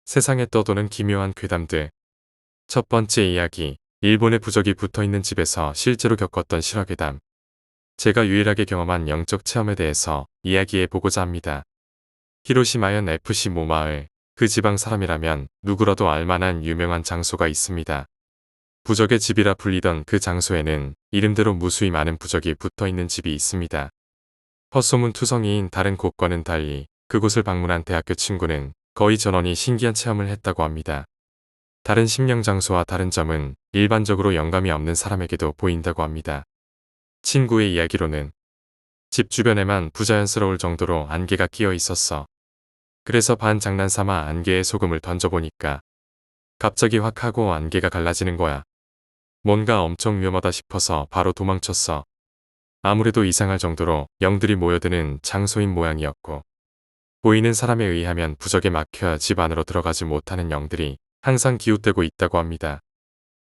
세상에 떠도는 기묘한 괴담들. 첫 번째 이야기. 일본의 부적이 붙어있는 집에서 실제로 겪었던 실화괴담. 제가 유일하게 경험한 영적 체험에 대해서 이야기해 보고자 합니다. 히로시마현 FC 모마을. 그 지방 사람이라면 누구라도 알만한 유명한 장소가 있습니다. 부적의 집이라 불리던 그 장소에는 이름대로 무수히 많은 부적이 붙어있는 집이 있습니다. 헛소문투성이인 다른 곳과는 달리 그곳을 방문한 대학교 친구는 거의 전원이 신기한 체험을 했다고 합니다. 다른 심령 장소와 다른 점은 일반적으로 영감이 없는 사람에게도 보인다고 합니다. 친구의 이야기로는 집 주변에만 부자연스러울 정도로 안개가 끼어 있었어. 그래서 반 장난삼아 안개에 소금을 던져보니까 갑자기 확 하고 안개가 갈라지는 거야. 뭔가 엄청 위험하다 싶어서 바로 도망쳤어. 아무래도 이상할 정도로 영들이 모여드는 장소인 모양이었고, 보이는 사람에 의하면 부적에 막혀 집 안으로 들어가지 못하는 영들이 항상 기웃대고 있다고 합니다.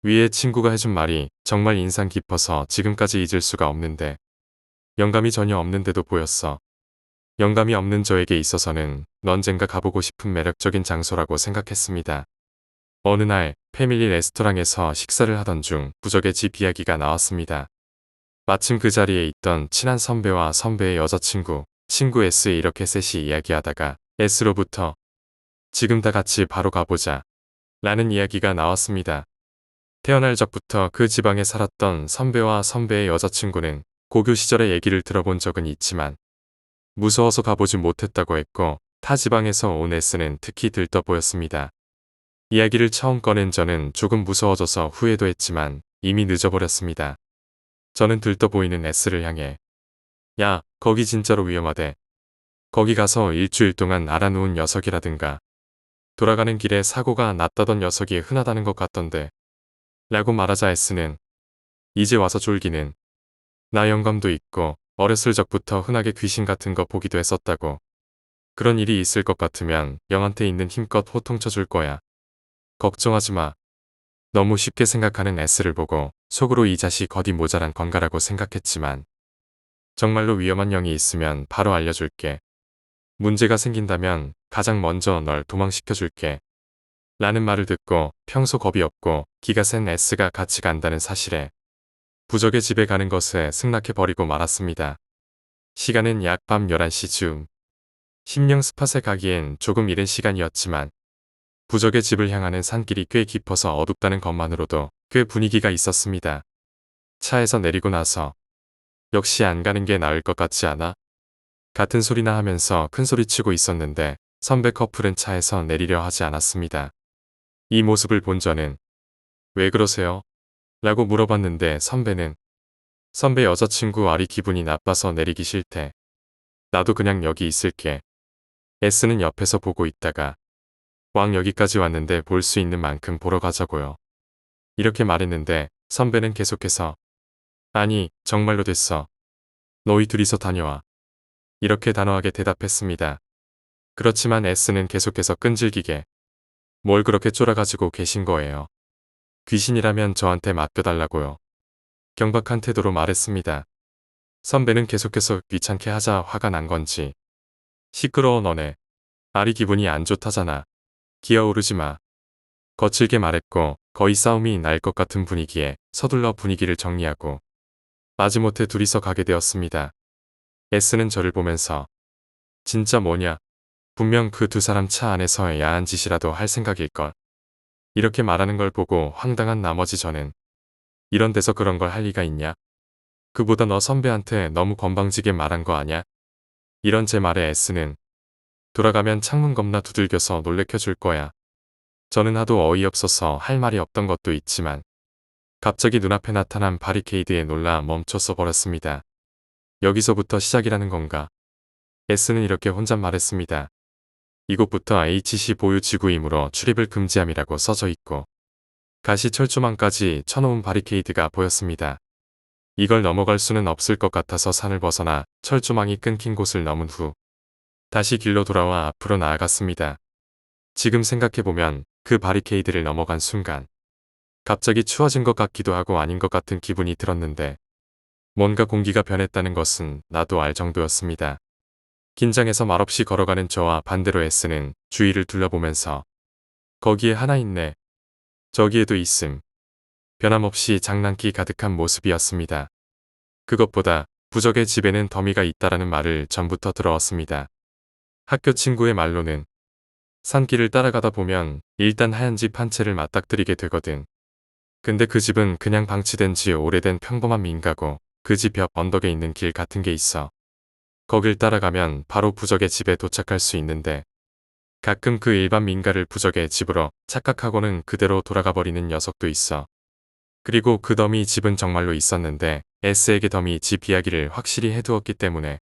위에 친구가 해준 말이 정말 인상 깊어서 지금까지 잊을 수가 없는데, 영감이 전혀 없는데도 보였어. 영감이 없는 저에게 있어서는 언젠가 가보고 싶은 매력적인 장소라고 생각했습니다. 어느 날 패밀리 레스토랑에서 식사를 하던 중 부적의 집 이야기가 나왔습니다. 마침 그 자리에 있던 친한 선배와 선배의 여자친구, 친구 S 이렇게 셋이 이야기하다가 S로부터 지금 다 같이 바로 가보자 라는 이야기가 나왔습니다. 태어날 적부터 그 지방에 살았던 선배와 선배의 여자친구는 고교 시절의 얘기를 들어본 적은 있지만 무서워서 가보지 못했다고 했고, 타 지방에서 온 S는 특히 들떠 보였습니다. 이야기를 처음 꺼낸 저는 조금 무서워져서 후회도 했지만 이미 늦어버렸습니다. 저는 들떠 보이는 S를 향해 야, 거기 진짜로 위험하대. 거기 가서 일주일 동안 알아누운 녀석이라든가 돌아가는 길에 사고가 났다던 녀석이 흔하다는 것 같던데 라고 말하자 S는 이제 와서 졸기는 나 영감도 있고 어렸을 적부터 흔하게 귀신 같은 거 보기도 했었다고. 그런 일이 있을 것 같으면 영한테 있는 힘껏 호통쳐 줄 거야. 걱정하지 마. 너무 쉽게 생각하는 S를 보고 속으로 이 자식 어디 모자란 건가라고 생각했지만 정말로 위험한 영이 있으면 바로 알려줄게. 문제가 생긴다면 가장 먼저 널 도망시켜줄게. 라는 말을 듣고 평소 겁이 없고 기가 센 S가 같이 간다는 사실에 부적의 집에 가는 것에 승낙해버리고 말았습니다. 시간은 약 밤 11시 즈음. 심령 스팟에 가기엔 조금 이른 시간이었지만 부적의 집을 향하는 산길이 꽤 깊어서 어둡다는 것만으로도 꽤 분위기가 있었습니다. 차에서 내리고 나서 역시 안 가는 게 나을 것 같지 않아? 같은 소리나 하면서 큰 소리치고 있었는데 선배 커플은 차에서 내리려 하지 않았습니다. 이 모습을 본 저는 왜 그러세요? 라고 물어봤는데 선배는 선배 여자친구 아리 기분이 나빠서 내리기 싫대. 나도 그냥 여기 있을게. S는 옆에서 보고 있다가 왕 여기까지 왔는데 볼 수 있는 만큼 보러 가자고요. 이렇게 말했는데 선배는 계속해서 아니 정말로 됐어. 너희 둘이서 다녀와. 이렇게 단호하게 대답했습니다. 그렇지만 S는 계속해서 끈질기게 뭘 그렇게 쫄아가지고 계신 거예요. 귀신이라면 저한테 맡겨달라고요. 경박한 태도로 말했습니다. 선배는 계속해서 귀찮게 하자 화가 난 건지 시끄러워 너네. 아리 기분이 안 좋다잖아. 기어오르지 마. 거칠게 말했고 거의 싸움이 날 것 같은 분위기에 서둘러 분위기를 정리하고 마지못해 둘이서 가게 되었습니다. S는 저를 보면서 진짜 뭐냐? 분명 그 두 사람 차 안에서의 야한 짓이라도 할 생각일걸. 이렇게 말하는 걸 보고 황당한 나머지 저는 이런 데서 그런 걸 할 리가 있냐? 그보다 너 선배한테 너무 건방지게 말한 거 아냐? 이런 제 말에 S는 돌아가면 창문 겁나 두들겨서 놀래켜 줄 거야. 저는 하도 어이없어서 할 말이 없던 것도 있지만 갑자기 눈앞에 나타난 바리케이드에 놀라 멈춰서 버렸습니다. 여기서부터 시작이라는 건가? S는 이렇게 혼잣말했습니다. 이곳부터 HC 보유 지구이므로 출입을 금지함이라고 써져 있고 가시 철조망까지 쳐놓은 바리케이드가 보였습니다. 이걸 넘어갈 수는 없을 것 같아서 산을 벗어나 철조망이 끊긴 곳을 넘은 후 다시 길로 돌아와 앞으로 나아갔습니다. 지금 생각해보면 그 바리케이드를 넘어간 순간 갑자기 추워진 것 같기도 하고 아닌 것 같은 기분이 들었는데 뭔가 공기가 변했다는 것은 나도 알 정도였습니다. 긴장해서 말없이 걸어가는 저와 반대로 S는 주위를 둘러보면서 거기에 하나 있네. 저기에도 있음. 변함없이 장난기 가득한 모습이었습니다. 그것보다 부적의 집에는 더미가 있다라는 말을 전부터 들어왔습니다. 학교 친구의 말로는 산길을 따라가다 보면 일단 하얀 집 한 채를 맞닥뜨리게 되거든. 근데 그 집은 그냥 방치된 지 오래된 평범한 민가고 그 집 옆 언덕에 있는 길 같은 게 있어. 거길 따라가면 바로 부적의 집에 도착할 수 있는데 가끔 그 일반 민가를 부적의 집으로 착각하고는 그대로 돌아가 버리는 녀석도 있어. 그리고 그 더미 집은 정말로 있었는데 S에게 더미 집 이야기를 확실히 해두었기 때문에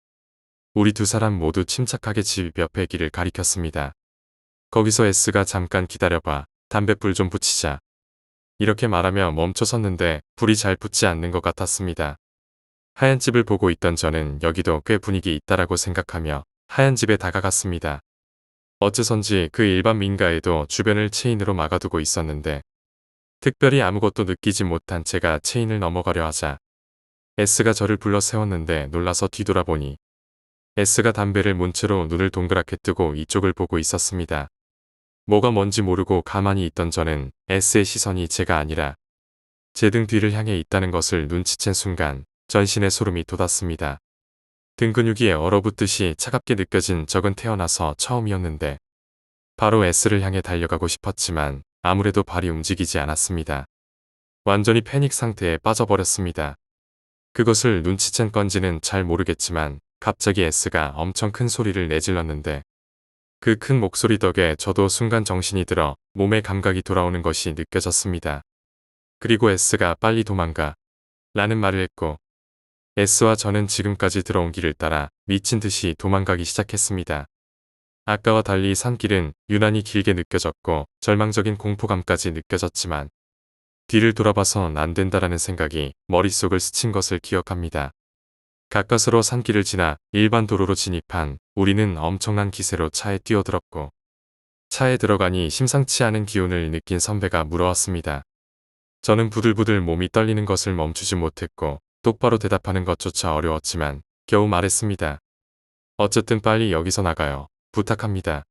우리 두 사람 모두 침착하게 집 옆에 길을 가리켰습니다. 거기서 S가 잠깐 기다려봐. 담뱃불 좀 붙이자. 이렇게 말하며 멈춰섰는데 불이 잘 붙지 않는 것 같았습니다. 하얀 집을 보고 있던 저는 여기도 꽤 분위기 있다라고 생각하며 하얀 집에 다가갔습니다. 어째선지 그 일반 민가에도 주변을 체인으로 막아두고 있었는데 특별히 아무것도 느끼지 못한 제가 체인을 넘어가려 하자 S가 저를 불러 세웠는데 놀라서 뒤돌아보니 S가 담배를 문 채로 눈을 동그랗게 뜨고 이쪽을 보고 있었습니다. 뭐가 뭔지 모르고 가만히 있던 저는 S의 시선이 제가 아니라 제 등 뒤를 향해 있다는 것을 눈치챈 순간 전신에 소름이 돋았습니다. 등 근육이 얼어붙듯이 차갑게 느껴진 적은 태어나서 처음이었는데 바로 S를 향해 달려가고 싶었지만 아무래도 발이 움직이지 않았습니다. 완전히 패닉 상태에 빠져버렸습니다. 그것을 눈치챈 건지는 잘 모르겠지만 갑자기 S가 엄청 큰 소리를 내질렀는데 그 큰 목소리 덕에 저도 순간 정신이 들어 몸의 감각이 돌아오는 것이 느껴졌습니다. 그리고 S가 빨리 도망가 라는 말을 했고 S와 저는 지금까지 들어온 길을 따라 미친 듯이 도망가기 시작했습니다. 아까와 달리 산길은 유난히 길게 느껴졌고 절망적인 공포감까지 느껴졌지만 뒤를 돌아봐선 안 된다라는 생각이 머릿속을 스친 것을 기억합니다. 가까스로 산길을 지나 일반 도로로 진입한 우리는 엄청난 기세로 차에 뛰어들었고 차에 들어가니 심상치 않은 기운을 느낀 선배가 물어왔습니다. 저는 부들부들 몸이 떨리는 것을 멈추지 못했고 똑바로 대답하는 것조차 어려웠지만 겨우 말했습니다. 어쨌든 빨리 여기서 나가요. 부탁합니다.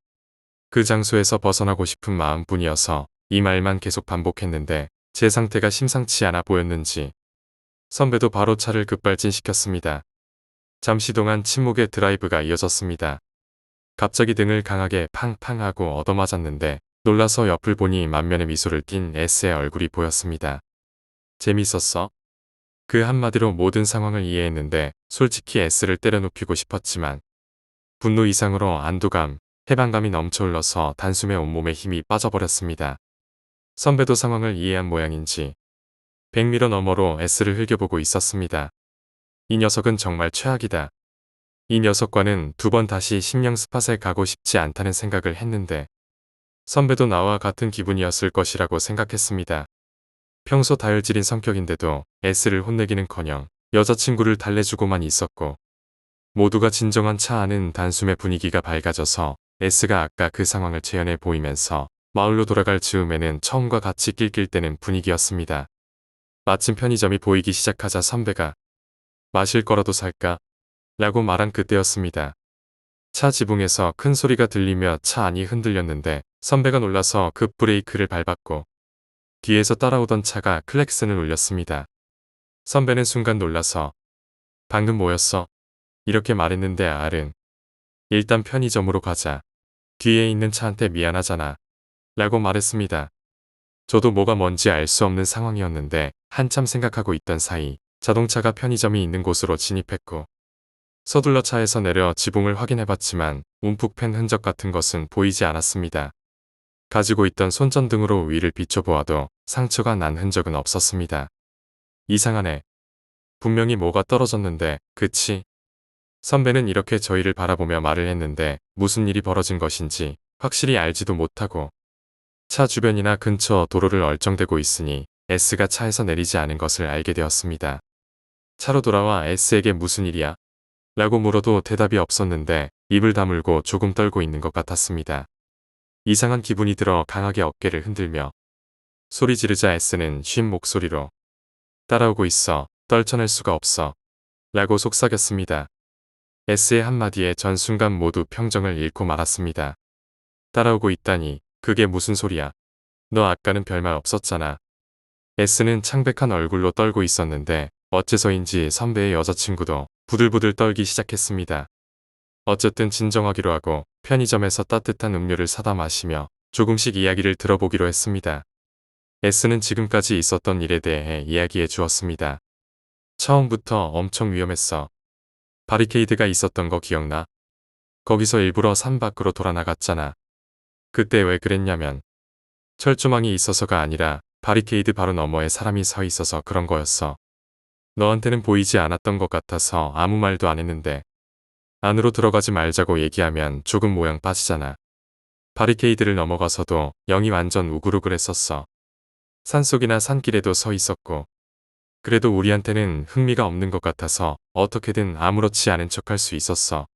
그 장소에서 벗어나고 싶은 마음뿐이어서 이 말만 계속 반복했는데 제 상태가 심상치 않아 보였는지 선배도 바로 차를 급발진시켰습니다. 잠시 동안 침묵의 드라이브가 이어졌습니다. 갑자기 등을 강하게 팡팡 하고 얻어맞았는데 놀라서 옆을 보니 만면에 미소를 띤 S의 얼굴이 보였습니다. 재밌었어? 그 한마디로 모든 상황을 이해했는데 솔직히 S를 때려눕히고 싶었지만 분노 이상으로 안도감, 해방감이 넘쳐 흘러서 단숨에 온몸에 힘이 빠져버렸습니다. 선배도 상황을 이해한 모양인지 100m 너머로 S를 흘겨보고 있었습니다. 이 녀석은 정말 최악이다. 이 녀석과는 두 번 다시 심령 스팟에 가고 싶지 않다는 생각을 했는데 선배도 나와 같은 기분이었을 것이라고 생각했습니다. 평소 다혈질인 성격인데도 S를 혼내기는커녕 여자친구를 달래주고만 있었고 모두가 진정한 차 안은 단숨에 분위기가 밝아져서 S가 아까 그 상황을 재현해 보이면서 마을로 돌아갈 즈음에는 처음과 같이 낄낄대는 분위기였습니다. 마침 편의점이 보이기 시작하자 선배가 마실 거라도 살까? 라고 말한 그때였습니다. 차 지붕에서 큰 소리가 들리며 차 안이 흔들렸는데 선배가 놀라서 급 브레이크를 밟았고 뒤에서 따라오던 차가 클렉슨을 울렸습니다. 선배는 순간 놀라서 방금 뭐였어? 이렇게 말했는데 알은 일단 편의점으로 가자. 뒤에 있는 차한테 미안하잖아. 라고 말했습니다. 저도 뭐가 뭔지 알 수 없는 상황이었는데 한참 생각하고 있던 사이 자동차가 편의점이 있는 곳으로 진입했고 서둘러 차에서 내려 지붕을 확인해봤지만 움푹 팬 흔적 같은 것은 보이지 않았습니다. 가지고 있던 손전등으로 위를 비춰보아도 상처가 난 흔적은 없었습니다. 이상하네. 분명히 뭐가 떨어졌는데 그치? 선배는 이렇게 저희를 바라보며 말을 했는데 무슨 일이 벌어진 것인지 확실히 알지도 못하고 차 주변이나 근처 도로를 얼쩡대고 있으니 S가 차에서 내리지 않은 것을 알게 되었습니다. 차로 돌아와 S에게 무슨 일이야? 라고 물어도 대답이 없었는데 입을 다물고 조금 떨고 있는 것 같았습니다. 이상한 기분이 들어 강하게 어깨를 흔들며 소리 지르자 S는 쉰 목소리로 따라오고 있어. 떨쳐낼 수가 없어. 라고 속삭였습니다. S의 한마디에 전 순간 모두 평정을 잃고 말았습니다. 따라오고 있다니 그게 무슨 소리야? 너 아까는 별말 없었잖아. S는 창백한 얼굴로 떨고 있었는데 어째서인지 선배의 여자친구도 부들부들 떨기 시작했습니다. 어쨌든 진정하기로 하고 편의점에서 따뜻한 음료를 사다 마시며 조금씩 이야기를 들어보기로 했습니다. S는 지금까지 있었던 일에 대해 이야기해 주었습니다. 처음부터 엄청 위험했어. 바리케이드가 있었던 거 기억나? 거기서 일부러 산 밖으로 돌아 나갔잖아. 그때 왜 그랬냐면 철조망이 있어서가 아니라 바리케이드 바로 너머에 사람이 서 있어서 그런 거였어. 너한테는 보이지 않았던 것 같아서 아무 말도 안 했는데 안으로 들어가지 말자고 얘기하면 조금 모양 빠지잖아. 바리케이드를 넘어가서도 영이 완전 우글우글했었어. 산속이나 산길에도 서 있었고 그래도 우리한테는 흥미가 없는 것 같아서 어떻게든 아무렇지 않은 척할 수 있었어.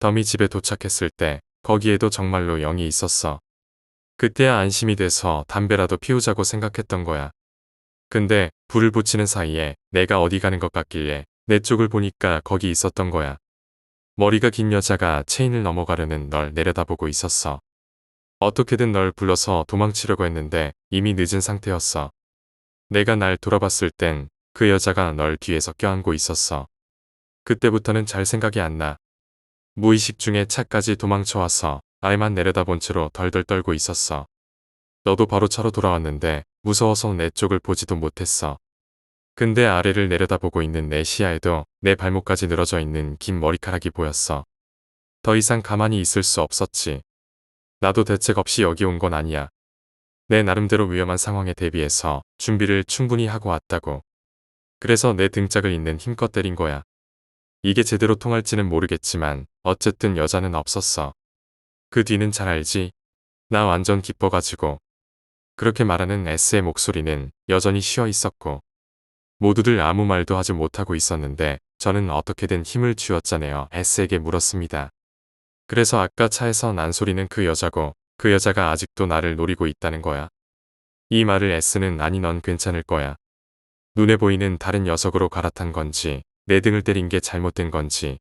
덤이 집에 도착했을 때 거기에도 정말로 영이 있었어. 그때야 안심이 돼서 담배라도 피우자고 생각했던 거야. 근데 불을 붙이는 사이에 내가 어디 가는 것 같길래 내 쪽을 보니까 거기 있었던 거야. 머리가 긴 여자가 체인을 넘어가려는 널 내려다보고 있었어. 어떻게든 널 불러서 도망치려고 했는데 이미 늦은 상태였어. 내가 날 돌아봤을 땐 그 여자가 널 뒤에서 껴안고 있었어. 그때부터는 잘 생각이 안 나. 무의식 중에 차까지 도망쳐와서 알만 내려다본 채로 덜덜 떨고 있었어. 너도 바로 차로 돌아왔는데 무서워서 내 쪽을 보지도 못했어. 근데 아래를 내려다보고 있는 내 시야에도 내 발목까지 늘어져 있는 긴 머리카락이 보였어. 더 이상 가만히 있을 수 없었지. 나도 대책 없이 여기 온 건 아니야. 내 나름대로 위험한 상황에 대비해서 준비를 충분히 하고 왔다고. 그래서 내 등짝을 있는 힘껏 때린 거야. 이게 제대로 통할지는 모르겠지만 어쨌든 여자는 없었어. 그 뒤는 잘 알지? 나 완전 기뻐가지고. 그렇게 말하는 S의 목소리는 여전히 쉬어 있었고 모두들 아무 말도 하지 못하고 있었는데 저는 어떻게든 힘을 쥐어짜내어 S에게 물었습니다. 그래서 아까 차에서 난 소리는 그 여자고 그 여자가 아직도 나를 노리고 있다는 거야. 이 말을 S는 아니 넌 괜찮을 거야. 눈에 보이는 다른 녀석으로 갈아탄 건지 내 등을 때린 게 잘못된 건지.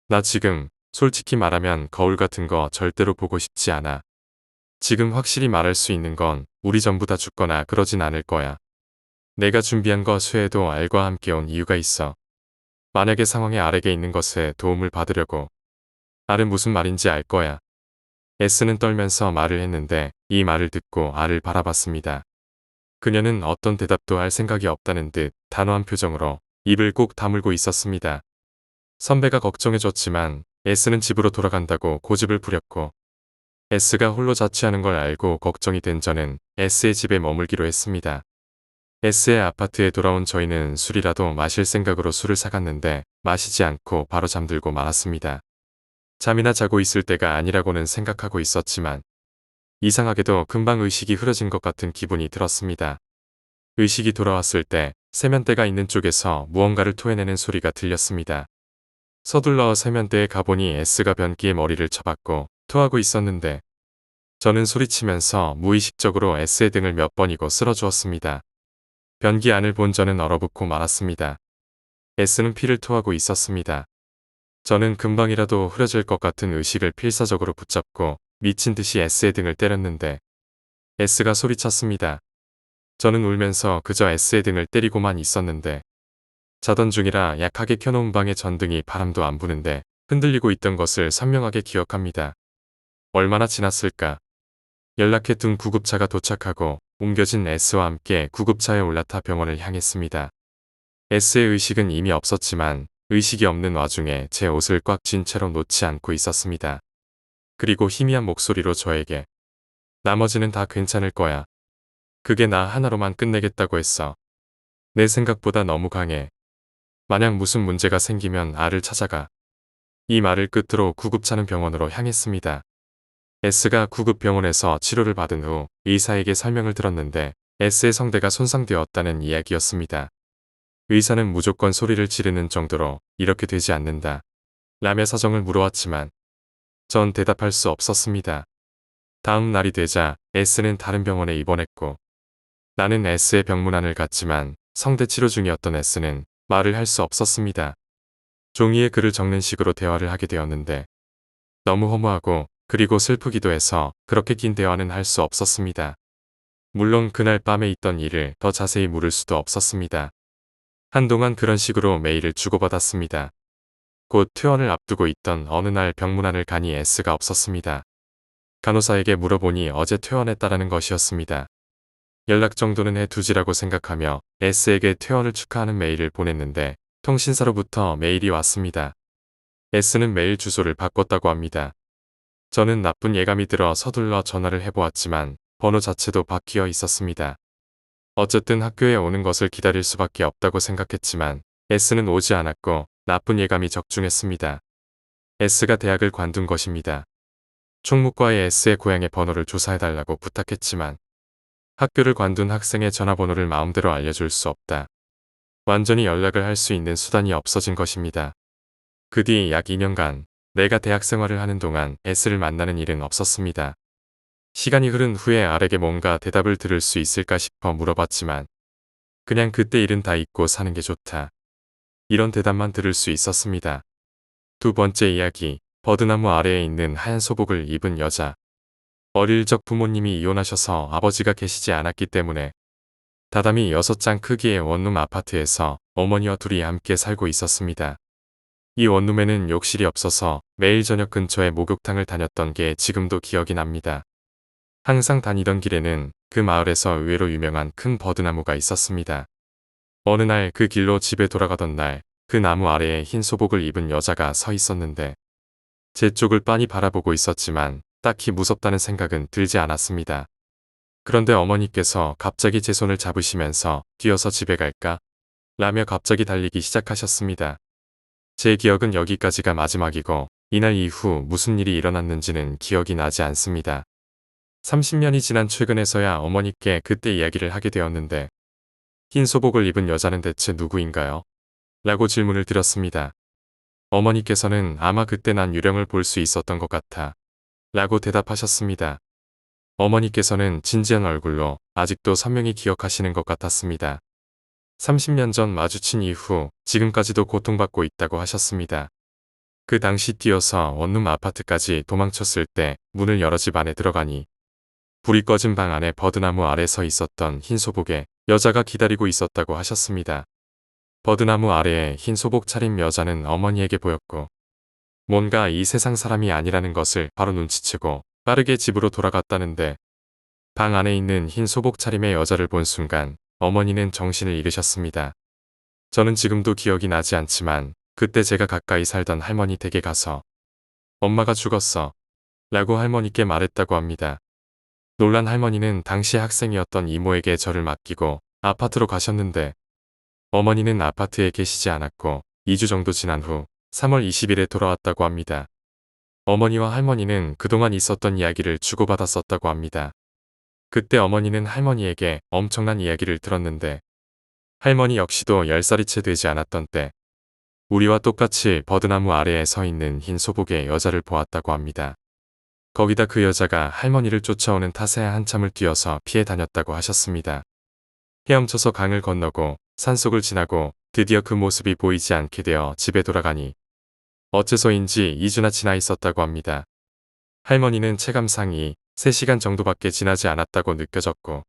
나 지금 솔직히 말하면 거울 같은 거 절대로 보고 싶지 않아. 지금 확실히 말할 수 있는 건 우리 전부 다 죽거나 그러진 않을 거야. 내가 준비한 거 수혜도 알과 함께 온 이유가 있어. 만약에 상황에 아래게 있는 것에 도움을 받으려고. 알은 무슨 말인지 알 거야. S는 떨면서 말을 했는데 이 말을 듣고 알을 바라봤습니다. 그녀는 어떤 대답도 할 생각이 없다는 듯 단호한 표정으로 입을 꼭 다물고 있었습니다. 선배가 걱정해줬지만 S는 집으로 돌아간다고 고집을 부렸고 S가 홀로 자취하는 걸 알고 걱정이 된 저는 S의 집에 머물기로 했습니다. S의 아파트에 돌아온 저희는 술이라도 마실 생각으로 술을 사갔는데 마시지 않고 바로 잠들고 말았습니다. 잠이나 자고 있을 때가 아니라고는 생각하고 있었지만 이상하게도 금방 의식이 흐려진 것 같은 기분이 들었습니다. 의식이 돌아왔을 때 세면대가 있는 쪽에서 무언가를 토해내는 소리가 들렸습니다. 서둘러 세면대에 가보니 S가 변기에 머리를 쳐박고 토하고 있었는데 저는 소리치면서 무의식적으로 S의 등을 몇 번이고 쓸어주었습니다. 변기 안을 본 저는 얼어붙고 말았습니다. S는 피를 토하고 있었습니다. 저는 금방이라도 흐려질 것 같은 의식을 필사적으로 붙잡고 미친 듯이 S의 등을 때렸는데 S가 소리쳤습니다. 저는 울면서 그저 S의 등을 때리고만 있었는데 자던 중이라 약하게 켜놓은 방의 전등이 바람도 안 부는데 흔들리고 있던 것을 선명하게 기억합니다. 얼마나 지났을까? 연락해둔 구급차가 도착하고 옮겨진 S와 함께 구급차에 올라타 병원을 향했습니다. S의 의식은 이미 없었지만 의식이 없는 와중에 제 옷을 꽉 쥔 채로 놓지 않고 있었습니다. 그리고 희미한 목소리로 저에게 나머지는 다 괜찮을 거야. 그게 나 하나로만 끝내겠다고 했어. 내 생각보다 너무 강해. 만약 무슨 문제가 생기면 알을 찾아가. 이 말을 끝으로 구급차는 병원으로 향했습니다. S가 구급병원에서 치료를 받은 후 의사에게 설명을 들었는데 S의 성대가 손상되었다는 이야기였습니다. 의사는 무조건 소리를 지르는 정도로 이렇게 되지 않는다 라며 사정을 물어왔지만 전 대답할 수 없었습니다. 다음 날이 되자 S는 다른 병원에 입원했고 나는 S의 병문안을 갔지만 성대 치료 중이었던 S는 말을 할 수 없었습니다. 종이에 글을 적는 식으로 대화를 하게 되었는데 너무 허무하고 그리고 슬프기도 해서 그렇게 긴 대화는 할 수 없었습니다. 물론 그날 밤에 있던 일을 더 자세히 물을 수도 없었습니다. 한동안 그런 식으로 메일을 주고받았습니다. 곧 퇴원을 앞두고 있던 어느 날 병문안을 가니 S가 없었습니다. 간호사에게 물어보니 어제 퇴원했다라는 것이었습니다. 연락 정도는 해두지라고 생각하며 S에게 퇴원을 축하하는 메일을 보냈는데 통신사로부터 메일이 왔습니다. S는 메일 주소를 바꿨다고 합니다. 저는 나쁜 예감이 들어 서둘러 전화를 해보았지만 번호 자체도 바뀌어 있었습니다. 어쨌든 학교에 오는 것을 기다릴 수밖에 없다고 생각했지만 S는 오지 않았고 나쁜 예감이 적중했습니다. S가 대학을 관둔 것입니다. 총무과에 S의 고향의 번호를 조사해달라고 부탁했지만 학교를 관둔 학생의 전화번호를 마음대로 알려줄 수 없다. 완전히 연락을 할 수 있는 수단이 없어진 것입니다. 그 뒤 약 2년간 내가 대학 생활을 하는 동안 S를 만나는 일은 없었습니다. 시간이 흐른 후에 R에게 뭔가 대답을 들을 수 있을까 싶어 물어봤지만 그냥 그때 일은 다 잊고 사는 게 좋다. 이런 대답만 들을 수 있었습니다. 두 번째 이야기, 버드나무 아래에 있는 하얀 소복을 입은 여자. 어릴 적 부모님이 이혼하셔서 아버지가 계시지 않았기 때문에 다담이 6장 크기의 원룸 아파트에서 어머니와 둘이 함께 살고 있었습니다. 이 원룸에는 욕실이 없어서 매일 저녁 근처에 목욕탕을 다녔던 게 지금도 기억이 납니다. 항상 다니던 길에는 그 마을에서 의외로 유명한 큰 버드나무가 있었습니다. 어느 날 그 길로 집에 돌아가던 날 그 나무 아래에 흰 소복을 입은 여자가 서 있었는데 제 쪽을 빤히 바라보고 있었지만 딱히 무섭다는 생각은 들지 않았습니다. 그런데 어머니께서 갑자기 제 손을 잡으시면서 뛰어서 집에 갈까? 라며 갑자기 달리기 시작하셨습니다. 제 기억은 여기까지가 마지막이고 이날 이후 무슨 일이 일어났는지는 기억이 나지 않습니다. 30년이 지난 최근에서야 어머니께 그때 이야기를 하게 되었는데 흰 소복을 입은 여자는 대체 누구인가요? 라고 질문을 드렸습니다. 어머니께서는 아마 그때 난 유령을 볼 수 있었던 것 같아 라고 대답하셨습니다. 어머니께서는 진지한 얼굴로 아직도 선명히 기억하시는 것 같았습니다. 30년 전 마주친 이후 지금까지도 고통받고 있다고 하셨습니다. 그 당시 뛰어서 원룸 아파트까지 도망쳤을 때 문을 열어 집 안에 들어가니 불이 꺼진 방 안에 버드나무 아래 서 있었던 흰 소복에 여자가 기다리고 있었다고 하셨습니다. 버드나무 아래에 흰 소복 차림 여자는 어머니에게 보였고 뭔가 이 세상 사람이 아니라는 것을 바로 눈치채고 빠르게 집으로 돌아갔다는데 방 안에 있는 흰 소복 차림의 여자를 본 순간 어머니는 정신을 잃으셨습니다. 저는 지금도 기억이 나지 않지만 그때 제가 가까이 살던 할머니 댁에 가서 엄마가 죽었어 라고 할머니께 말했다고 합니다. 놀란 할머니는 당시 학생이었던 이모에게 저를 맡기고 아파트로 가셨는데 어머니는 아파트에 계시지 않았고 2주 정도 지난 후 3월 20일에 돌아왔다고 합니다. 어머니와 할머니는 그동안 있었던 이야기를 주고받았었다고 합니다. 그때 어머니는 할머니에게 엄청난 이야기를 들었는데 할머니 역시도 10살이 채 되지 않았던 때 우리와 똑같이 버드나무 아래에 서 있는 흰 소복의 여자를 보았다고 합니다. 거기다 그 여자가 할머니를 쫓아오는 탓에 한참을 뛰어서 피해 다녔다고 하셨습니다. 헤엄쳐서 강을 건너고 산속을 지나고 드디어 그 모습이 보이지 않게 되어 집에 돌아가니 어째서인지 2주나 지나 있었다고 합니다. 할머니는 체감상이 3시간 정도밖에 지나지 않았다고 느껴졌고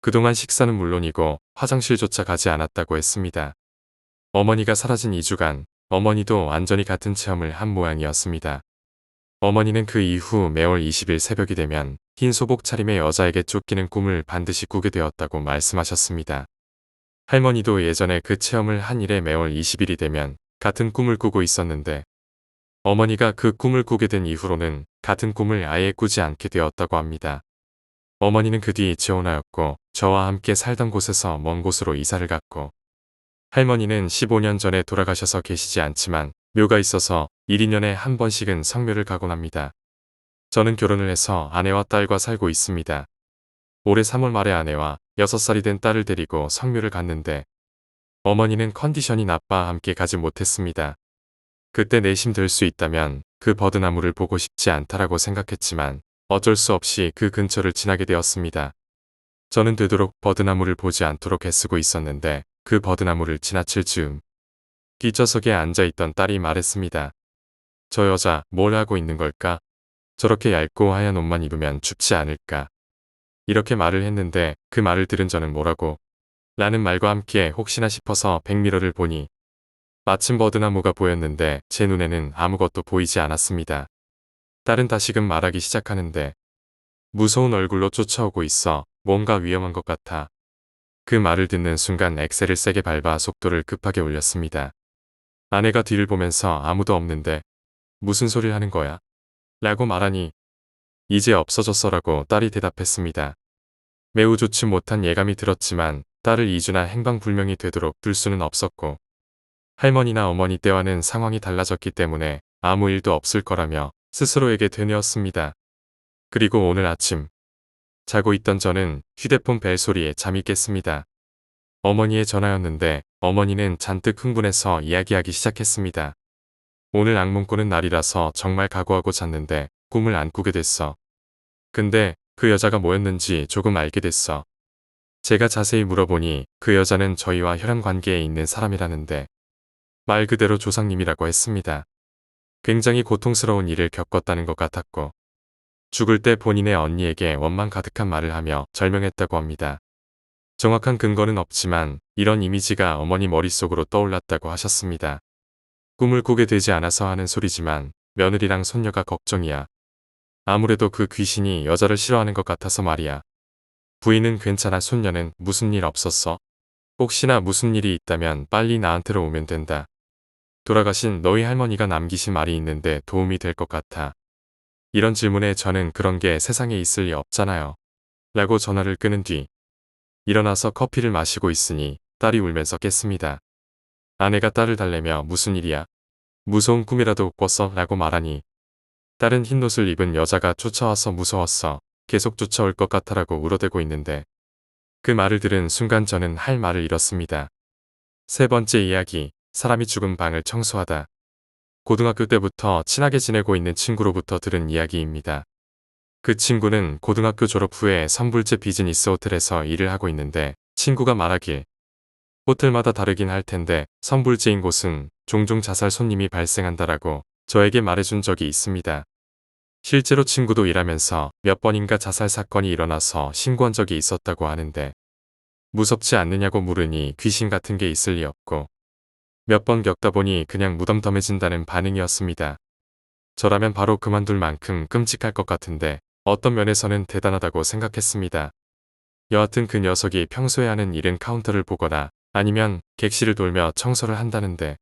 그동안 식사는 물론이고 화장실조차 가지 않았다고 했습니다. 어머니가 사라진 2주간 어머니도 완전히 같은 체험을 한 모양이었습니다. 어머니는 그 이후 매월 20일 새벽이 되면 흰 소복 차림의 여자에게 쫓기는 꿈을 반드시 꾸게 되었다고 말씀하셨습니다. 할머니도 예전에 그 체험을 한 일에 매월 20일이 되면 같은 꿈을 꾸고 있었는데 어머니가 그 꿈을 꾸게 된 이후로는 같은 꿈을 아예 꾸지 않게 되었다고 합니다. 어머니는 그 뒤 재혼하였고 저와 함께 살던 곳에서 먼 곳으로 이사를 갔고 할머니는 15년 전에 돌아가셔서 계시지 않지만 묘가 있어서 1, 2년에 한 번씩은 성묘를 가곤 합니다. 저는 결혼을 해서 아내와 딸과 살고 있습니다. 올해 3월 말에 아내와 6살이 된 딸을 데리고 성묘를 갔는데 어머니는 컨디션이 나빠 함께 가지 못했습니다. 그때 내심 들 수 있다면 그 버드나무를 보고 싶지 않다라고 생각했지만 어쩔 수 없이 그 근처를 지나게 되었습니다. 저는 되도록 버드나무를 보지 않도록 애쓰고 있었는데 그 버드나무를 지나칠 즈음 뒷좌석에 앉아있던 딸이 말했습니다. 저 여자 뭘 하고 있는 걸까? 저렇게 얇고 하얀 옷만 입으면 춥지 않을까. 이렇게 말을 했는데 그 말을 들은 저는 뭐라고? 라는 말과 함께 혹시나 싶어서 백미러를 보니 마침 버드나무가 보였는데 제 눈에는 아무것도 보이지 않았습니다. 딸은 다시금 말하기 시작하는데 무서운 얼굴로 쫓아오고 있어 뭔가 위험한 것 같아. 그 말을 듣는 순간 엑셀을 세게 밟아 속도를 급하게 올렸습니다. 아내가 뒤를 보면서 아무도 없는데 무슨 소리를 하는 거야? 라고 말하니 이제 없어졌어라고 딸이 대답했습니다. 매우 좋지 못한 예감이 들었지만 딸을 2주나 행방불명이 되도록 둘 수는 없었고 할머니나 어머니 때와는 상황이 달라졌기 때문에 아무 일도 없을 거라며 스스로에게 되뇌었습니다. 그리고 오늘 아침 자고 있던 저는 휴대폰 벨소리에 잠이 깼습니다. 어머니의 전화였는데 어머니는 잔뜩 흥분해서 이야기하기 시작했습니다. 오늘 악몽 꾸는 날이라서 정말 각오하고 잤는데 꿈을 안 꾸게 됐어. 근데 그 여자가 뭐였는지 조금 알게 됐어. 제가 자세히 물어보니 그 여자는 저희와 혈연 관계에 있는 사람이라는데 말 그대로 조상님이라고 했습니다. 굉장히 고통스러운 일을 겪었다는 것 같았고 죽을 때 본인의 언니에게 원망 가득한 말을 하며 절명했다고 합니다. 정확한 근거는 없지만 이런 이미지가 어머니 머릿속으로 떠올랐다고 하셨습니다. 꿈을 꾸게 되지 않아서 하는 소리지만 며느리랑 손녀가 걱정이야. 아무래도 그 귀신이 여자를 싫어하는 것 같아서 말이야. 부인은 괜찮아. 손녀는 무슨 일 없었어? 혹시나 무슨 일이 있다면 빨리 나한테로 오면 된다. 돌아가신 너희 할머니가 남기신 말이 있는데 도움이 될 것 같아. 이런 질문에 저는 그런 게 세상에 있을 리 없잖아요. 라고 전화를 끊은 뒤 일어나서 커피를 마시고 있으니 딸이 울면서 깼습니다. 아내가 딸을 달래며 무슨 일이야? 무서운 꿈이라도 꿨어? 라고 말하니 딸은 흰옷을 입은 여자가 쫓아와서 무서웠어. 계속 쫓아올 것 같아라고 울어대고 있는데 그 말을 들은 순간 저는 할 말을 잃었습니다. 세 번째 이야기, 사람이 죽은 방을 청소하다. 고등학교 때부터 친하게 지내고 있는 친구로부터 들은 이야기입니다. 그 친구는 고등학교 졸업 후에 선불제 비즈니스 호텔에서 일을 하고 있는데 친구가 말하길 호텔마다 다르긴 할 텐데 선불제인 곳은 종종 자살 손님이 발생한다라고 저에게 말해준 적이 있습니다. 실제로 친구도 일하면서 몇 번인가 자살 사건이 일어나서 신고한 적이 있었다고 하는데 무섭지 않느냐고 물으니 귀신 같은 게 있을 리 없고 몇 번 겪다 보니 그냥 무덤덤해진다는 반응이었습니다. 저라면 바로 그만둘 만큼 끔찍할 것 같은데 어떤 면에서는 대단하다고 생각했습니다. 여하튼 그 녀석이 평소에 하는 일은 카운터를 보거나 아니면 객실을 돌며 청소를 한다는데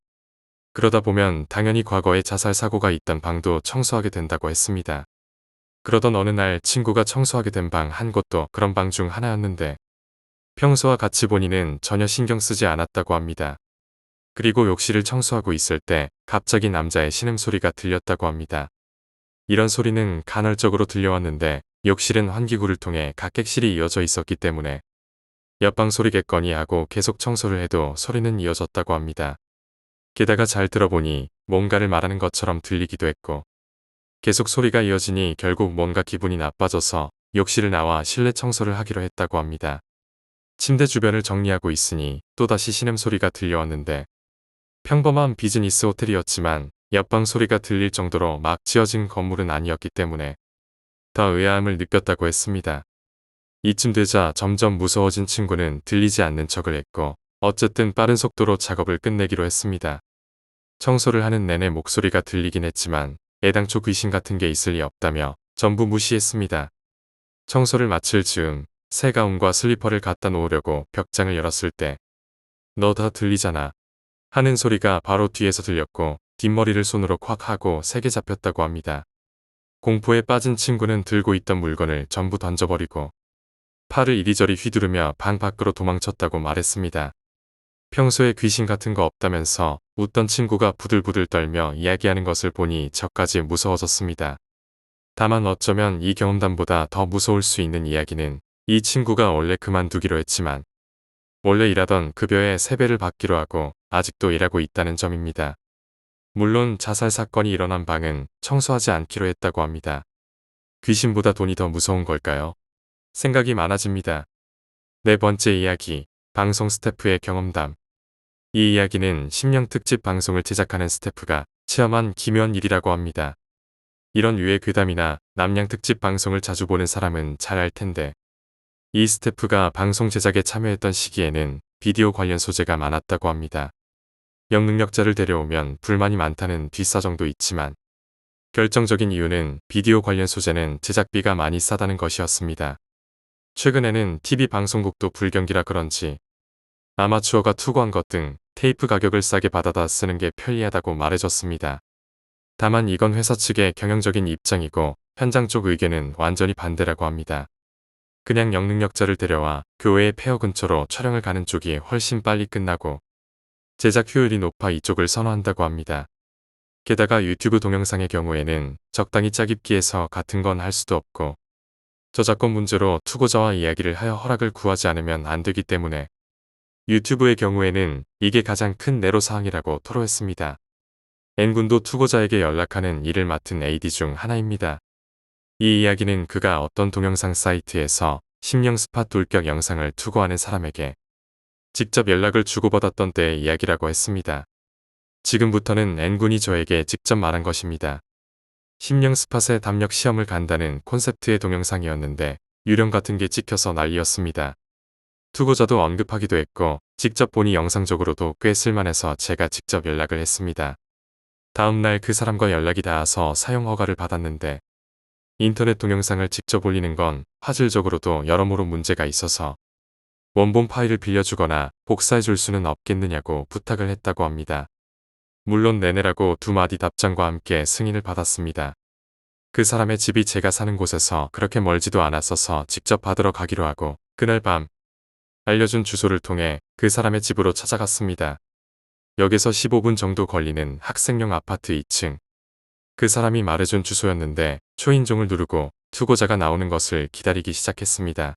그러다 보면 당연히 과거에 자살 사고가 있던 방도 청소하게 된다고 했습니다. 그러던 어느 날 친구가 청소하게 된 방 한 곳도 그런 방 중 하나였는데 평소와 같이 본인은 전혀 신경 쓰지 않았다고 합니다. 그리고 욕실을 청소하고 있을 때 갑자기 남자의 신음소리가 들렸다고 합니다. 이런 소리는 간헐적으로 들려왔는데 욕실은 환기구를 통해 각 객실이 이어져 있었기 때문에 옆방 소리겠거니 하고 계속 청소를 해도 소리는 이어졌다고 합니다. 게다가 잘 들어보니 뭔가를 말하는 것처럼 들리기도 했고 계속 소리가 이어지니 결국 뭔가 기분이 나빠져서 욕실을 나와 실내 청소를 하기로 했다고 합니다. 침대 주변을 정리하고 있으니 또다시 신음소리가 들려왔는데 평범한 비즈니스 호텔이었지만 옆방 소리가 들릴 정도로 막 지어진 건물은 아니었기 때문에 더 의아함을 느꼈다고 했습니다. 이쯤 되자 점점 무서워진 친구는 들리지 않는 척을 했고 어쨌든 빠른 속도로 작업을 끝내기로 했습니다. 청소를 하는 내내 목소리가 들리긴 했지만 애당초 귀신 같은 게 있을 리 없다며 전부 무시했습니다. 청소를 마칠 즈음 새 가운과 슬리퍼를 갖다 놓으려고 벽장을 열었을 때 너 다 들리잖아 하는 소리가 바로 뒤에서 들렸고 뒷머리를 손으로 콱 하고 세게 잡혔다고 합니다. 공포에 빠진 친구는 들고 있던 물건을 전부 던져버리고 팔을 이리저리 휘두르며 방 밖으로 도망쳤다고 말했습니다. 평소에 귀신 같은 거 없다면서 웃던 친구가 부들부들 떨며 이야기하는 것을 보니 저까지 무서워졌습니다. 다만 어쩌면 이 경험담보다 더 무서울 수 있는 이야기는 이 친구가 원래 그만두기로 했지만 원래 일하던 급여의 3배를 받기로 하고 아직도 일하고 있다는 점입니다. 물론 자살 사건이 일어난 방은 청소하지 않기로 했다고 합니다. 귀신보다 돈이 더 무서운 걸까요? 생각이 많아집니다. 네 번째 이야기, 방송 스태프의 경험담. 이 이야기는 심령 특집 방송을 제작하는 스태프가 체험한 기묘한 일이라고 합니다. 이런 유해 괴담이나 남양 특집 방송을 자주 보는 사람은 잘 알 텐데 이 스태프가 방송 제작에 참여했던 시기에는 비디오 관련 소재가 많았다고 합니다. 영능력자를 데려오면 불만이 많다는 뒷사정도 있지만 결정적인 이유는 비디오 관련 소재는 제작비가 많이 싸다는 것이었습니다. 최근에는 TV 방송국도 불경기라 그런지 아마추어가 투고한 것 등 테이프 가격을 싸게 받아다 쓰는 게 편리하다고 말해줬습니다. 다만 이건 회사 측의 경영적인 입장이고 현장 쪽 의견은 완전히 반대라고 합니다. 그냥 영능력자를 데려와 교외의 폐허 근처로 촬영을 가는 쪽이 훨씬 빨리 끝나고 제작 효율이 높아 이쪽을 선호한다고 합니다. 게다가 유튜브 동영상의 경우에는 적당히 짜깁기해서 같은 건 할 수도 없고 저작권 문제로 투고자와 이야기를 하여 허락을 구하지 않으면 안 되기 때문에 유튜브의 경우에는 이게 가장 큰 내로사항이라고 토로했습니다. N군도 투고자에게 연락하는 일을 맡은 AD 중 하나입니다. 이 이야기는 그가 어떤 동영상 사이트에서 심령 스팟 돌격 영상을 투고하는 사람에게 직접 연락을 주고받았던 때의 이야기라고 했습니다. 지금부터는 N군이 저에게 직접 말한 것입니다. 심령 스팟에 담력 시험을 간다는 콘셉트의 동영상이었는데 유령 같은 게 찍혀서 난리였습니다. 투고자도 언급하기도 했고 직접 보니 영상적으로도 꽤 쓸만해서 제가 직접 연락을 했습니다. 다음날 그 사람과 연락이 닿아서 사용 허가를 받았는데 인터넷 동영상을 직접 올리는 건 화질적으로도 여러모로 문제가 있어서 원본 파일을 빌려주거나 복사해줄 수는 없겠느냐고 부탁을 했다고 합니다. 물론 내내라고 두 마디 답장과 함께 승인을 받았습니다. 그 사람의 집이 제가 사는 곳에서 그렇게 멀지도 않았어서 직접 받으러 가기로 하고 그날 밤 알려준 주소를 통해 그 사람의 집으로 찾아갔습니다. 역에서 15분 정도 걸리는 학생용 아파트 2층. 그 사람이 말해준 주소였는데 초인종을 누르고 투고자가 나오는 것을 기다리기 시작했습니다.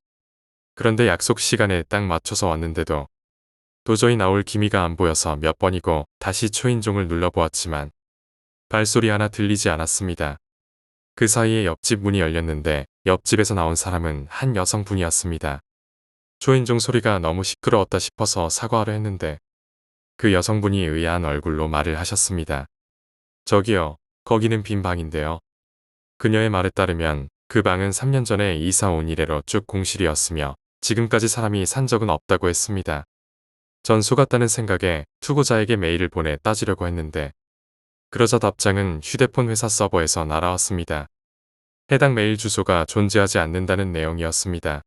그런데 약속 시간에 딱 맞춰서 왔는데도 도저히 나올 기미가 안 보여서 몇 번이고 다시 초인종을 눌러보았지만 발소리 하나 들리지 않았습니다. 그 사이에 옆집 문이 열렸는데 옆집에서 나온 사람은 한 여성분이었습니다. 초인종 소리가 너무 시끄러웠다 싶어서 사과하려 했는데 그 여성분이 의아한 얼굴로 말을 하셨습니다. 저기요, 거기는 빈 방인데요. 그녀의 말에 따르면 그 방은 3년 전에 이사 온 이래로 쭉 공실이었으며 지금까지 사람이 산 적은 없다고 했습니다. 전 속았다는 생각에 투고자에게 메일을 보내 따지려고 했는데 그러자 답장은 휴대폰 회사 서버에서 날아왔습니다. 해당 메일 주소가 존재하지 않는다는 내용이었습니다.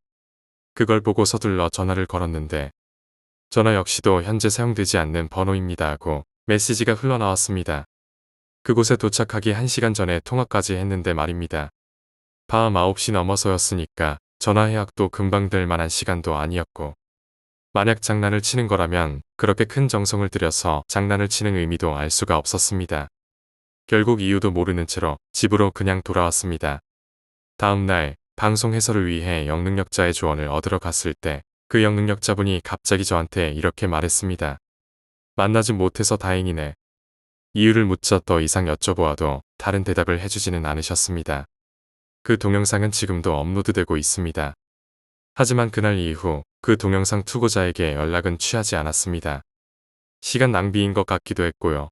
그걸 보고 서둘러 전화를 걸었는데 전화 역시도 현재 사용되지 않는 번호입니다 하고 메시지가 흘러나왔습니다. 그곳에 도착하기 1시간 전에 통화까지 했는데 말입니다. 밤 9시 넘어서였으니까 전화 예약도 금방 될 만한 시간도 아니었고 만약 장난을 치는 거라면 그렇게 큰 정성을 들여서 장난을 치는 의미도 알 수가 없었습니다. 결국 이유도 모르는 채로 집으로 그냥 돌아왔습니다. 다음 날 방송 해설을 위해 영능력자의 조언을 얻으러 갔을 때 그 영능력자분이 갑자기 저한테 이렇게 말했습니다. 만나지 못해서 다행이네. 이유를 묻자 더 이상 여쭤보아도 다른 대답을 해주지는 않으셨습니다. 그 동영상은 지금도 업로드되고 있습니다. 하지만 그날 이후 그 동영상 투고자에게 연락은 취하지 않았습니다. 시간 낭비인 것 같기도 했고요.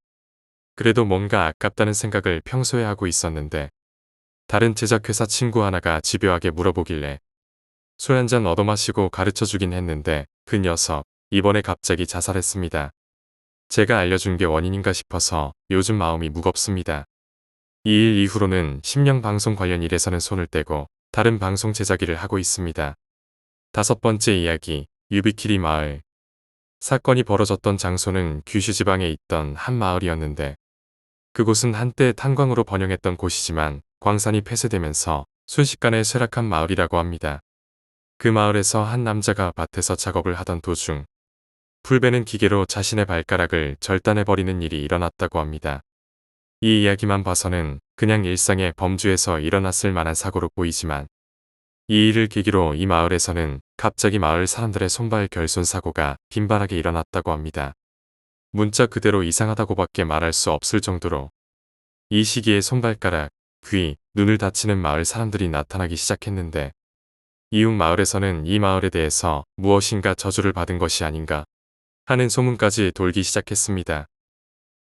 그래도 뭔가 아깝다는 생각을 평소에 하고 있었는데 다른 제작회사 친구 하나가 집요하게 물어보길래 술 한잔 얻어마시고 가르쳐주긴 했는데 그 녀석 이번에 갑자기 자살했습니다. 제가 알려준 게 원인인가 싶어서 요즘 마음이 무겁습니다. 이 일 이후로는 심령 방송 관련 일에서는 손을 떼고 다른 방송 제작 일을 하고 있습니다. 5번째 이야기, 유비키리 마을. 사건이 벌어졌던 장소는 규슈 지방에 있던 한 마을이었는데 그곳은 한때 탄광으로 번영했던 곳이지만 광산이 폐쇄되면서 순식간에 쇠락한 마을이라고 합니다. 그 마을에서 한 남자가 밭에서 작업을 하던 도중 풀 베는 기계로 자신의 발가락을 절단해버리는 일이 일어났다고 합니다. 이 이야기만 봐서는 그냥 일상의 범주에서 일어났을 만한 사고로 보이지만 이 일을 계기로 이 마을에서는 갑자기 마을 사람들의 손발 결손 사고가 빈번하게 일어났다고 합니다. 문자 그대로 이상하다고밖에 말할 수 없을 정도로 이 시기에 손발가락, 귀, 눈을 다치는 마을 사람들이 나타나기 시작했는데 이웃 마을에서는 이 마을에 대해서 무엇인가 저주를 받은 것이 아닌가 하는 소문까지 돌기 시작했습니다.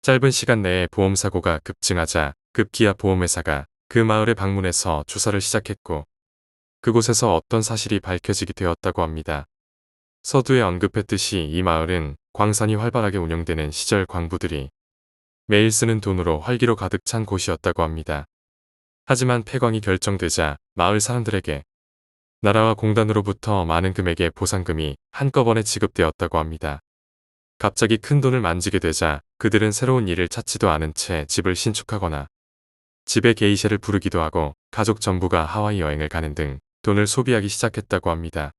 짧은 시간 내에 보험사고가 급증하자 급기야 보험회사가 그 마을에 방문해서 조사를 시작했고 그곳에서 어떤 사실이 밝혀지게 되었다고 합니다. 서두에 언급했듯이 이 마을은 광산이 활발하게 운영되는 시절 광부들이 매일 쓰는 돈으로 활기로 가득 찬 곳이었다고 합니다. 하지만 폐광이 결정되자 마을 사람들에게 나라와 공단으로부터 많은 금액의 보상금이 한꺼번에 지급되었다고 합니다. 갑자기 큰 돈을 만지게 되자 그들은 새로운 일을 찾지도 않은 채 집을 신축하거나 집에 게이샤를 부르기도 하고 가족 전부가 하와이 여행을 가는 등 돈을 소비하기 시작했다고 합니다.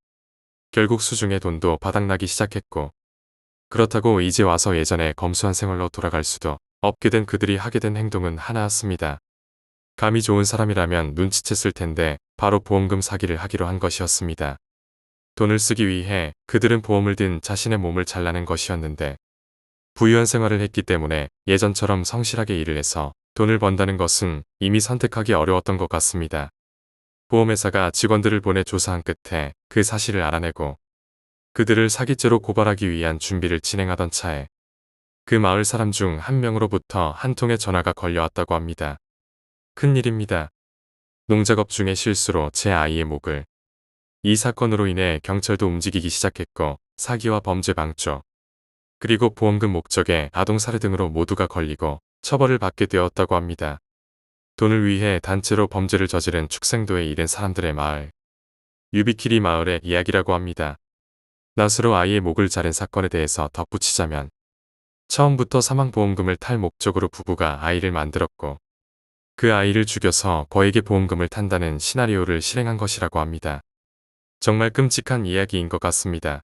결국 수중의 돈도 바닥나기 시작했고 그렇다고 이제 와서 예전의 검소한 생활로 돌아갈 수도 없게 된 그들이 하게 된 행동은 하나였습니다. 감이 좋은 사람이라면 눈치챘을 텐데 바로 보험금 사기를 하기로 한 것이었습니다. 돈을 쓰기 위해 그들은 보험을 든 자신의 몸을 잘라낸 것이었는데 부유한 생활을 했기 때문에 예전처럼 성실하게 일을 해서 돈을 번다는 것은 이미 선택하기 어려웠던 것 같습니다. 보험회사가 직원들을 보내 조사한 끝에 그 사실을 알아내고 그들을 사기죄로 고발하기 위한 준비를 진행하던 차에 그 마을 사람 중 한 명으로부터 한 통의 전화가 걸려왔다고 합니다. 큰일입니다. 농작업 중에 실수로 제 아이의 목을. 이 사건으로 인해 경찰도 움직이기 시작했고 사기와 범죄 방조, 그리고 보험금 목적의 아동살해 등으로 모두가 걸리고 처벌을 받게 되었다고 합니다. 돈을 위해 단체로 범죄를 저지른 축생도에 이른 사람들의 마을. 유비키리 마을의 이야기라고 합니다. 낫으로 아이의 목을 자른 사건에 대해서 덧붙이자면 처음부터 사망보험금을 탈 목적으로 부부가 아이를 만들었고 그 아이를 죽여서 거액의 보험금을 탄다는 시나리오를 실행한 것이라고 합니다. 정말 끔찍한 이야기인 것 같습니다.